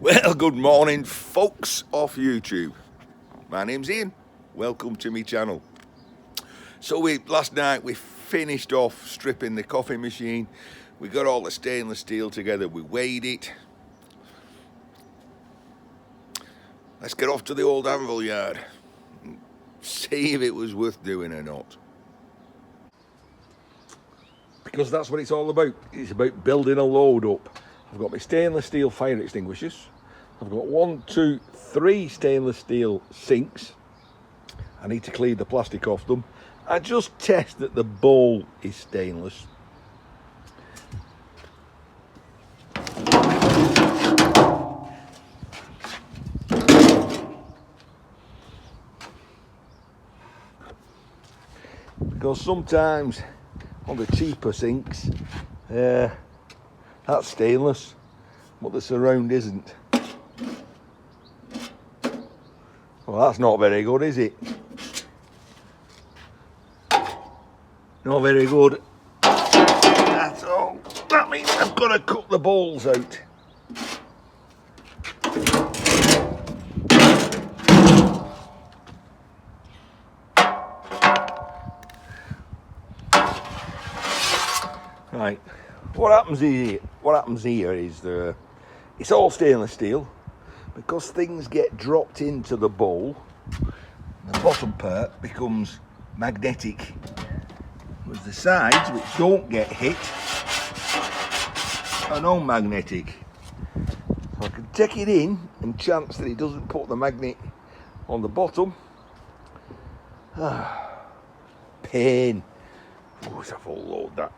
Well, good morning, folks off YouTube. My name's Ian. Welcome to my channel. So last night we finished off stripping the coffee machine. We got all the stainless steel together. We weighed it. Let's get off to the Old Anvil yard and see if it was worth doing or not. Because that's what it's all about. It's about building a load up. I've got my stainless steel fire extinguishers. I've got 1, 2, 3 stainless steel sinks. I need to clean the plastic off them. I just test that the bowl is stainless. Because sometimes on the cheaper sinks, that's stainless, but the surround isn't. Well, that's not very good, is it? Not very good at all. That means I've got to cut the bowls out. Right, what happens here is it's all stainless steel. Because things get dropped into the bowl, the bottom part becomes magnetic, whereas the sides, which don't get hit, are non-magnetic. So I can take it in and chance that it doesn't put the magnet on the bottom. Pain. Oh, it's a full load, that.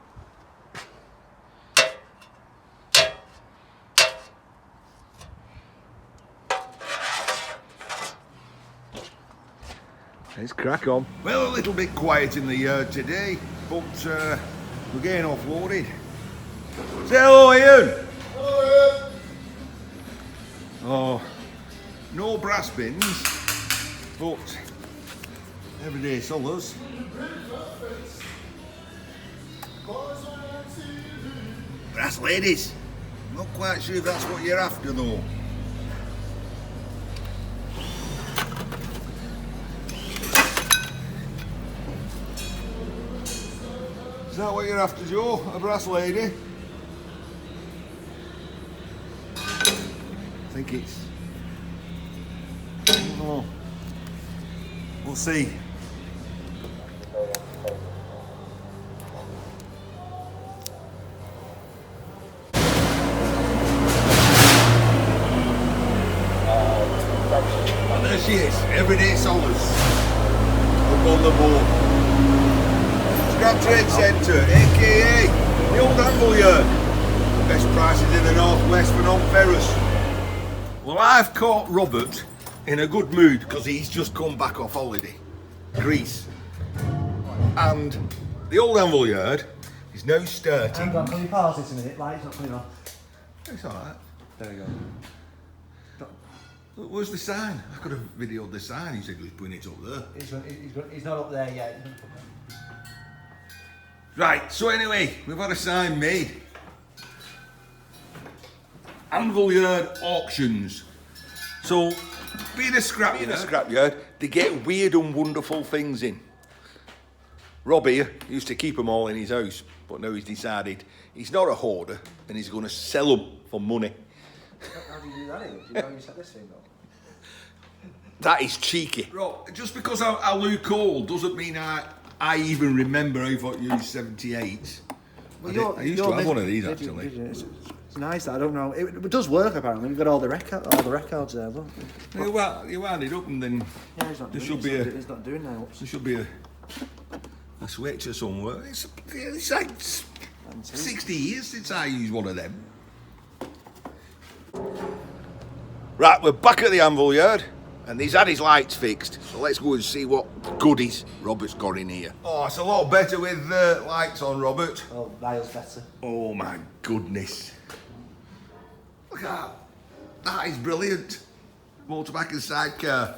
Let's crack on. Well, a little bit quiet in the yard today, but we're getting offloaded. Say hello, Ian. Hello, Ian. Oh, no brass bins, but everyday sellers. Brass ladies. I'm not quite sure if that's what you're after, though. Is that what you're after, Joe? A brass lady? I think it's... Oh. We'll see. And there she is, everyday solace. Up on the board. Scrap Trade Centre, aka the Old Anvil yard. Best prices in the northwest for non-ferrous. Well, I've caught Robert in a good mood because he's just come back off holiday, Greece, and the Old Anvil yard is now starting. Hang on, can you pause this a minute? Light's not coming on. It's all right. There you go. Where's the sign? I could have videoed the sign. He said he was putting it up there. He's not up there yet. Right, so anyway, we've had a sign made. Anvil Yard auctions. So, being a scrapyard, they get weird and wonderful things in. Rob here used to keep them all in his house, but now he's decided he's not a hoarder and he's going to sell them for money. How do you do that? Do you know you set this thing up? That is cheeky. Rob, just because I look old doesn't mean I even remember I thought you used 78. Well, I used to have one of these actually. It's nice. I don't know. It does work apparently. We've got all the records there. Look. You wind it up and then there should be he's not doing now. There should be a switch or somewhere. It's like 60 years since I used one of them. Right, we're back at the Anvil yard. And he's had his lights fixed, so let's go and see what goodies Robert's got in here. Oh, it's a lot better with lights on, Robert. Oh, miles better. Oh my goodness. Look at that. That is brilliant. Motorbike and sidecar.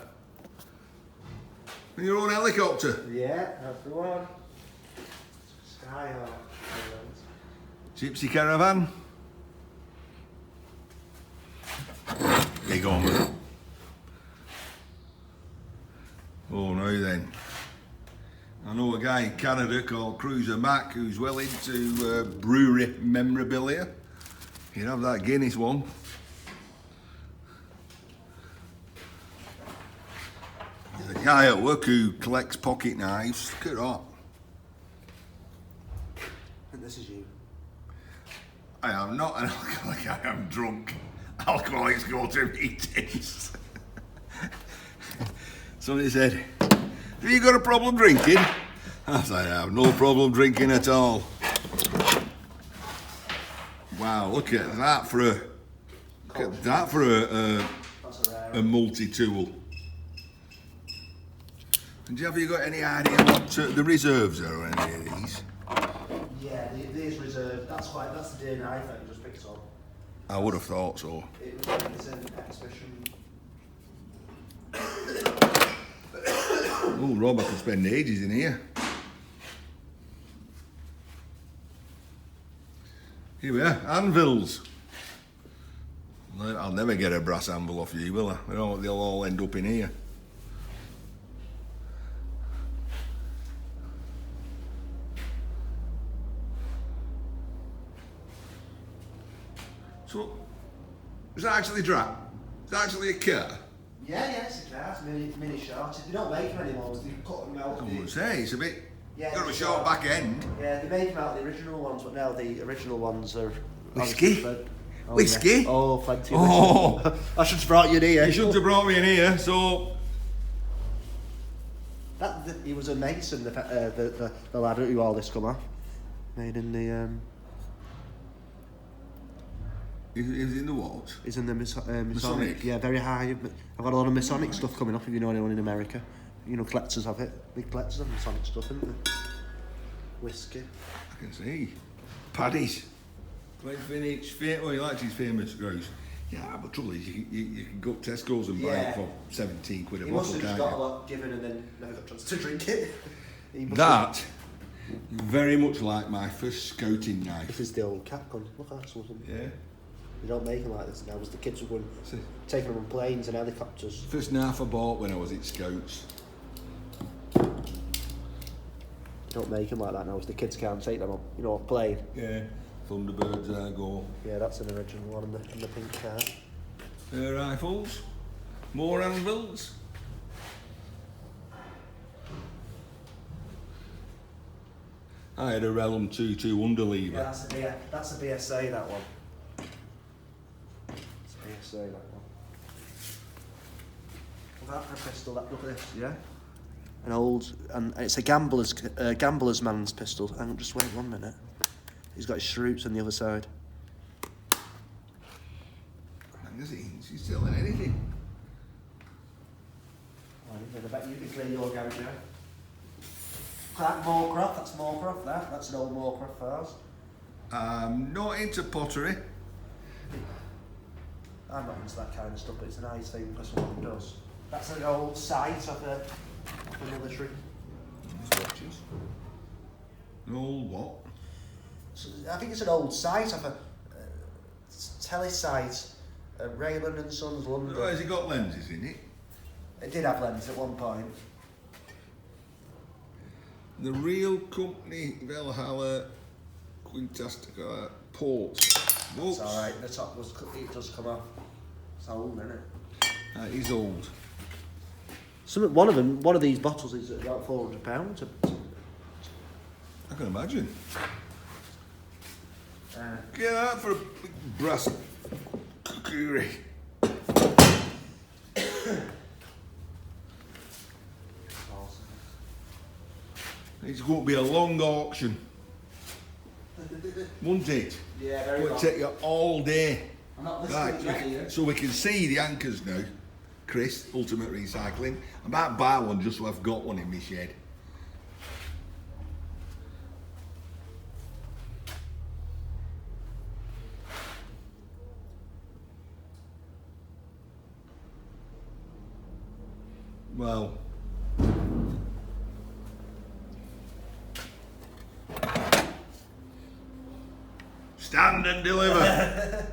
And your own helicopter. Yeah, that's the one. Skyhawk. Gypsy caravan. on. Oh, now then. I know a guy in Canada called Cruiser Mac who's well into brewery memorabilia. You can have that Guinness one. There's a guy at work who collects pocket knives. Look at that. And this is you. I am not an alcoholic, I am drunk. Alcoholics go to meetings. Somebody said, have you got a problem drinking? I said, I have no problem drinking at all. Wow, look at that for a multi-tool. And have you got any idea what the reserves are on any of these? Yeah, these reserved. That's the day knife that you just picked up. I would have thought so. It's an exhibition. Oh, Rob, I could spend ages in here. Here we are, anvils. I'll never get a brass anvil off you, will I? They'll all end up in here. So, is that actually drap? Is that actually a car? Yeah, it's a car. It's mini short. They don't make them anymore. They cut them out. I would say it's a bit. Yeah, got a short back end. Yeah, they make them out of the original ones, but now the original ones are whiskey. Whiskey. Yeah. Oh, plenty. Oh, I should have brought you in here. You should have brought me in here. So he was a mason. The lad who all this come off. Made in the. He's in the what? He's in the Masonic. Masonic? Yeah, very high. I've got a lot of Masonic stuff coming up. If you know anyone in America, you know, collectors have it. Big collectors have Masonic stuff, isn't there? Whiskey. I can see. Paddy's. Glenfinich. Oh, he likes his famous grouse. Yeah, but trouble is, you can go to Tesco's and buy it for 17 quid a he bottle. He must have just got a lot given and then never got a chance to drink it. That, very much like my first scouting knife. This is the old cap gun. Look at that something. Yeah. They don't make them like this now, as the kids were going, taking them on planes and helicopters. First knife I bought when I was at Scouts. They don't make them like that now, as the kids can't take them on, you know, a plane. Yeah. Thunderbirds, there go. Yeah, that's an original one in the pink car. Rifles. More anvils. I had a Realm 2 underlever. Yeah, that's a BSA, that one. It's a BSA, that one. Look at that for a pistol, look at this, yeah? An old, and it's a gambler's man's pistol. Hang on, just wait 1 minute. He's got his shroots on the other side. Magazines, he's selling anything. I bet you can clean your garage, yeah? That Moorcroft, that's Moorcroft, that's an old Moorcroft vase. I'm not into pottery. I'm not into that kind of stuff, but it's a nice thing because someone does. That's an old sight of the military. Watches. An old what? So, I think it's an old sight of a telesite at Raymond and Sons, London. Oh, has it got lenses in it? It did have lenses at one point. The real company, Valhalla, Quintastica, Port. It's alright, the top it does come off. It's old, isn't it? That is old. One of these bottles is about £400. I can imagine. Get that for a big brass cookery. It's going to be a long auction. Won't it? Yeah, very It'll take you all day. I'm not listening to you. So we can see the anchors now. Chris, Ultimate Recycling. I might buy one just so I've got one in my shed. Well, stand and deliver.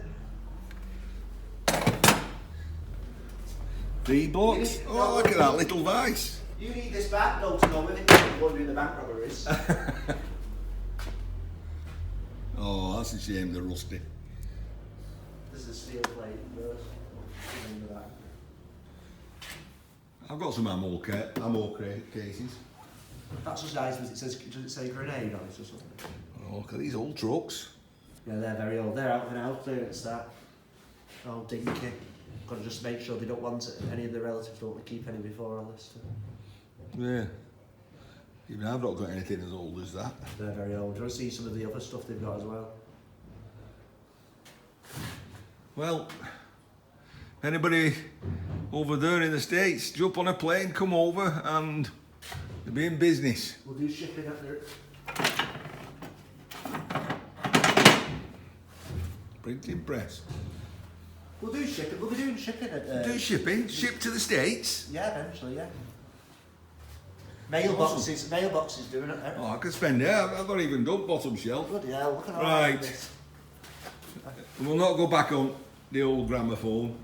V-Box. Oh, look at that little vice. You need this back though to go with it. You're wondering the bank robberies. Oh, that's a shame they're rusty. This is a steel plate first. I've got some ammo cases. That's just nice, does it say grenade on it or something? Oh, look at these old trucks. Yeah, they're very old. They're out and out there, it's that. Oh, dinky. Got to just make sure they don't want it. Any of the relatives don't want to keep any before our list. Yeah. Even I've not got anything as old as that. They're very old. Do you want to see some of the other stuff they've got as well? Well, anybody over there in the States, jump on a plane, come over, and they'll be in business. We'll do shipping at the... Printing press. We'll do shipping. We'll be doing shipping at... Do shipping? Ship to the States? Yeah, eventually, yeah. Mailboxes doing it. Oh, I could spend it. I've not even done bottom shelf. Bloody hell, look at all Right. this. We'll not go back on the old gramophone.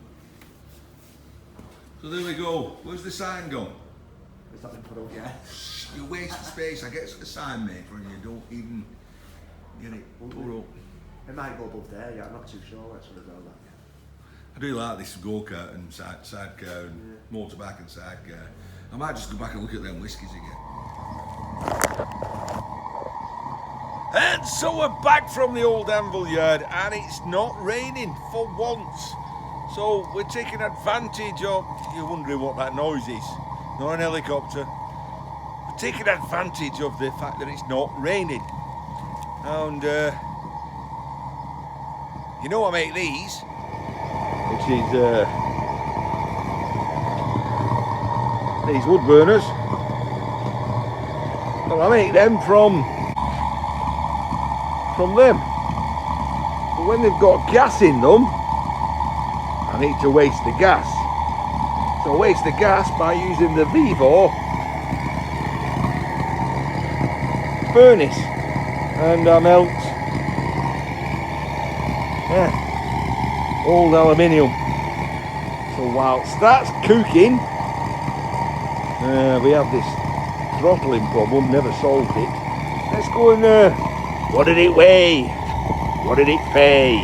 So there we go. Where's the sign gone? It's not been put up yet. You waste sign. I get a sign made for you. Don't even get it put up. It might go above there, yeah, I'm not too sure. Let's sort of go that. I do like this go-kart and sidecar and motorbike and sidecar. I might just go back and look at them whiskies again. And so we're back from the Old Anvil yard, and it's not raining for once. So we're taking advantage of... You're wondering what that noise is. Not an helicopter. We're taking advantage of the fact that it's not raining. And you know I make these, which is these wood burners. Well, I make them from them. But when they've got gas in them, I need to waste the gas. So I waste the gas by using the Vivo furnace, and I melt old aluminium. So whilst that's cooking, we have this throttling problem, never solved it. Let's go and what did it weigh? What did it pay?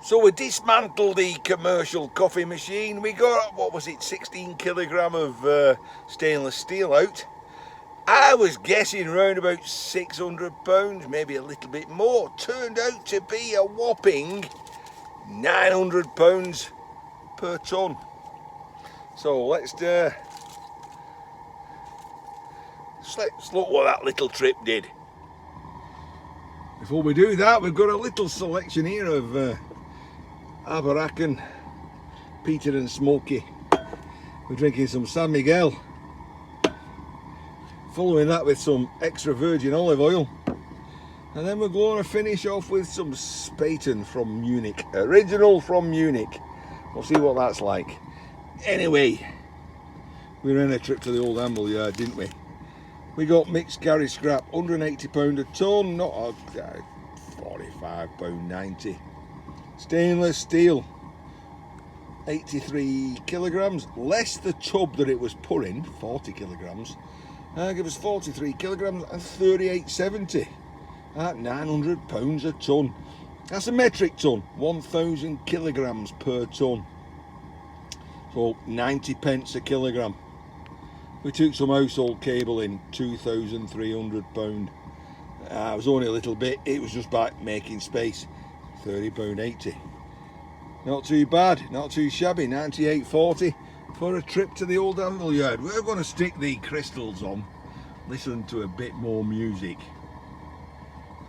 So we dismantled the commercial coffee machine. We got, what was it, 16 kilogram of stainless steel out. I was guessing around about £600, maybe a little bit more. Turned out to be a whopping £900 per tonne. So let's look what that little trip did. Before we do that, we've got a little selection here of Aberakan, Peter and Smoky. We're drinking some San Miguel. Following that with some extra virgin olive oil. And then we're going to finish off with some Spaten from Munich. Original from Munich. We'll see what that's like. Anyway, we ran a trip to the Old Anvil yard, didn't we? We got mixed garage scrap, £180 a tonne, not £45.90. Stainless steel, 83 kilograms, less the tub that it was put in, 40 kilograms. Give us 43 kilograms and 38.70 at £900 a tonne. That's a metric tonne, 1,000 kilograms per tonne. So 90 pence a kilogram. We took some household cable in, £2,300. It was only a little bit, it was just by making space, £30.80. Not too bad, not too shabby, 98.40 for a trip to the Old Anvil yard. We're going to stick the crystals on, listen to a bit more music,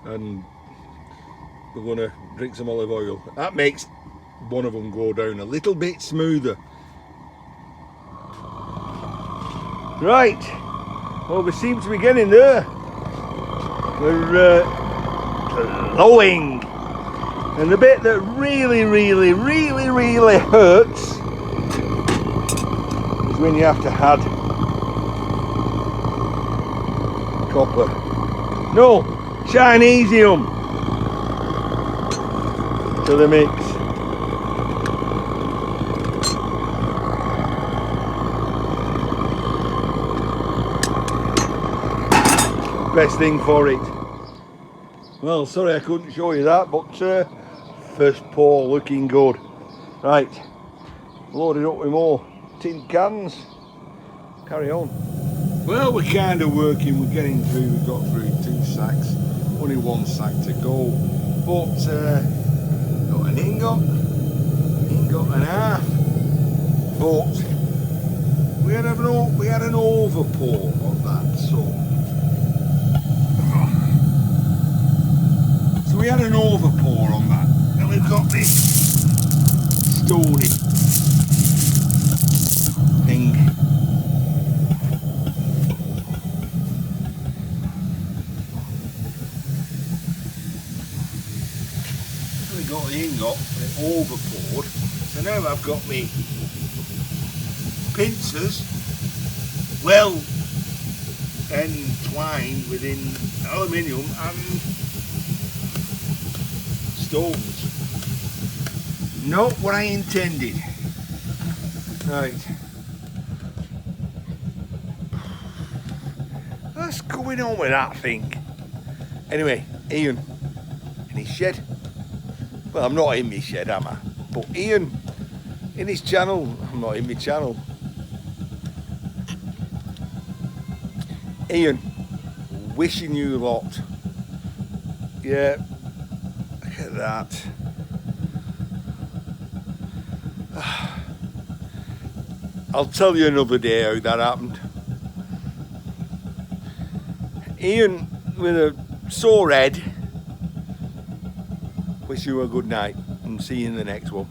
and we're going to drink some olive oil. That makes one of them go down a little bit smoother. Right, well, we seem to be getting there. We're glowing. And the bit that really hurts is when you have to add copper. No, Chinesium to the mix. best thing for it. Well, sorry I couldn't show you that, but first pour looking good. Right, loaded up with more tin cans. Carry on. Well, we're kind of working, we're getting through, we've got through 2 sacks, only 1 sack to go. But, got an ingot and a half. But, we had an overpour of that, so we had an overpour on that. Then we've got this stony thing. We got the ingot, it overpoured. So now I've got me pincers well entwined within aluminium and stones. Not what I intended. Right. What's going on with that thing? Anyway, Ian in his shed. Well, I'm not in my shed, am I? But Ian in his channel. I'm not in my channel. Ian, wishing you lot. Yeah, look at that. I'll tell you another day how that happened. Ian with a sore head. Wish you a good night and see you in the next one.